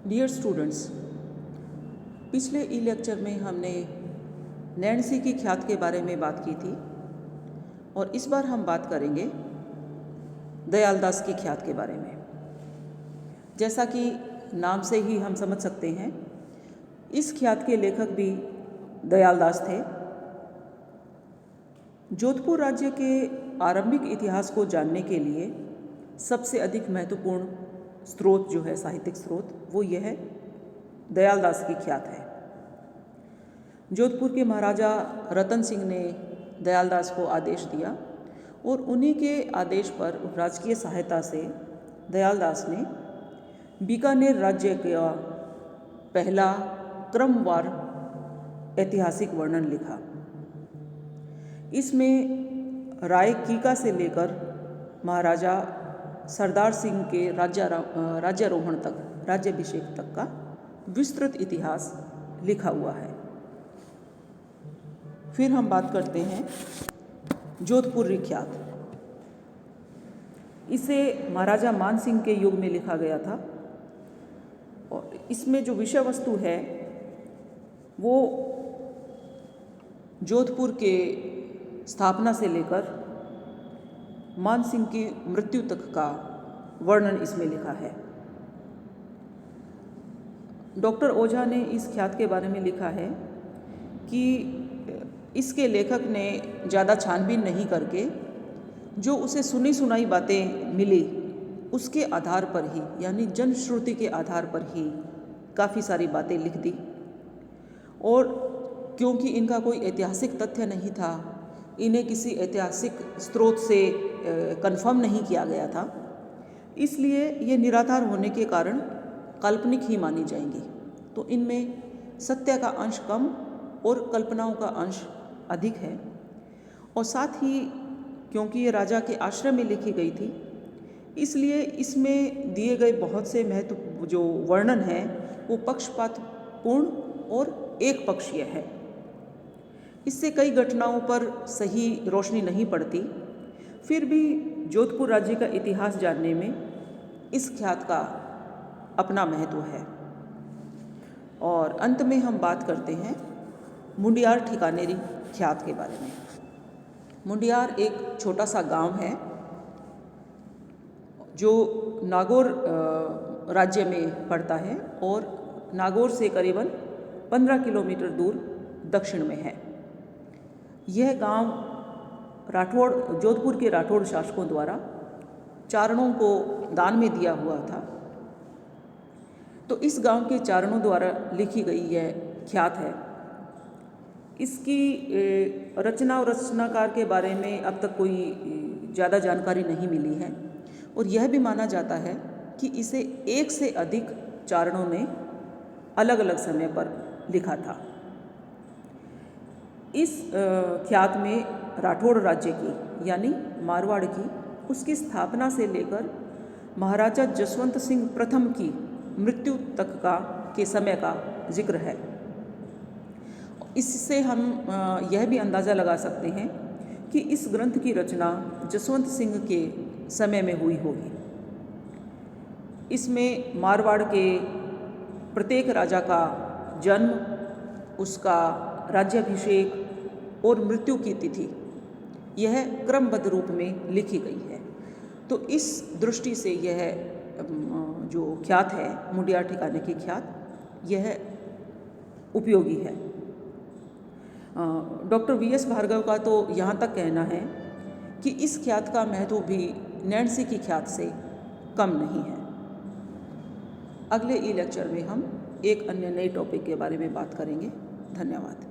Dear students, पिछले ई lecture में हमने नैन्सी की ख्यात के बारे में बात की थी और इस बार हम बात करेंगे दयालदास की ख्यात के बारे में। जैसा कि नाम से ही हम समझ सकते हैं, इस ख्यात के लेखक भी दयालदास थे। जोधपुर राज्य के आरंभिक इतिहास को जानने के लिए सबसे अधिक महत्वपूर्ण स्रोत जो है, साहित्यिक स्रोत, वो यह है दयालदास की ख्यात है। जोधपुर के महाराजा रतन सिंह ने दयालदास को आदेश दिया और उन्हीं के आदेश पर राजकीय सहायता से दयालदास ने बीकानेर राज्य का पहला क्रमवार ऐतिहासिक वर्णन लिखा। इसमें राय कीका से लेकर महाराजा सरदार सिंह के राज्यारोहण तक, राज्याभिषेक तक का विस्तृत इतिहास लिखा हुआ है। फिर हम बात करते हैं जोधपुर ख्यात। इसे महाराजा मान सिंह के युग में लिखा गया था और इसमें जो विषय वस्तु है वो जोधपुर के स्थापना से लेकर मान सिंह की मृत्यु तक का वर्णन इसमें लिखा है। डॉक्टर ओझा ने इस ख्यात के बारे में लिखा है कि इसके लेखक ने ज़्यादा छानबीन नहीं करके जो उसे सुनी सुनाई बातें मिली उसके आधार पर ही, यानी जनश्रुति के आधार पर ही काफ़ी सारी बातें लिख दी। और क्योंकि इनका कोई ऐतिहासिक तथ्य नहीं था, इन्हें किसी ऐतिहासिक स्रोत से कंफर्म नहीं किया गया था, इसलिए ये निराधार होने के कारण काल्पनिक ही मानी जाएंगी। तो इनमें सत्य का अंश कम और कल्पनाओं का अंश अधिक है। और साथ ही क्योंकि ये राजा के आश्रम में लिखी गई थी, इसलिए इसमें दिए गए बहुत से महत्व जो वर्णन है वो पक्षपातपूर्ण और एक पक्षीय है। इससे कई घटनाओं पर सही रोशनी नहीं पड़ती। फिर भी जोधपुर राज्य का इतिहास जानने में इस ख्यात का अपना महत्व है। और अंत में हम बात करते हैं मुंडियार ठिकानेरी ख्यात के बारे में। मुंडियार एक छोटा सा गांव है जो नागौर राज्य में पड़ता है और नागौर से करीबन 15 किलोमीटर दूर दक्षिण में है। यह गांव जोधपुर के राठौड़ शासकों द्वारा चारणों को दान में दिया हुआ था। तो इस गांव के चारणों द्वारा लिखी गई यह ख्यात है। इसकी रचना और रचनाकार के बारे में अब तक कोई ज़्यादा जानकारी नहीं मिली है और यह भी माना जाता है कि इसे एक से अधिक चारणों ने अलग अलग समय पर लिखा था। इस ख्यात में राठौड़ राज्य की, यानी मारवाड़ की, उसकी स्थापना से लेकर महाराजा जसवंत सिंह प्रथम की मृत्यु तक के समय का जिक्र है। इससे हम यह भी अंदाज़ा लगा सकते हैं कि इस ग्रंथ की रचना जसवंत सिंह के समय में हुई होगी। इसमें मारवाड़ के प्रत्येक राजा का जन्म, उसका राज्याभिषेक और मृत्यु की तिथि यह क्रमबद्ध रूप में लिखी गई है। तो इस दृष्टि से यह जो ख्यात है, मुंडियार ठिकाने की ख्यात, यह उपयोगी है। Doctor VS. भार्गव का तो यहाँ तक कहना है कि इस ख्यात का महत्व भी नैन्सी की ख्यात से कम नहीं है। अगले ई लेक्चर में हम एक अन्य नए टॉपिक के बारे में बात करेंगे। धन्यवाद।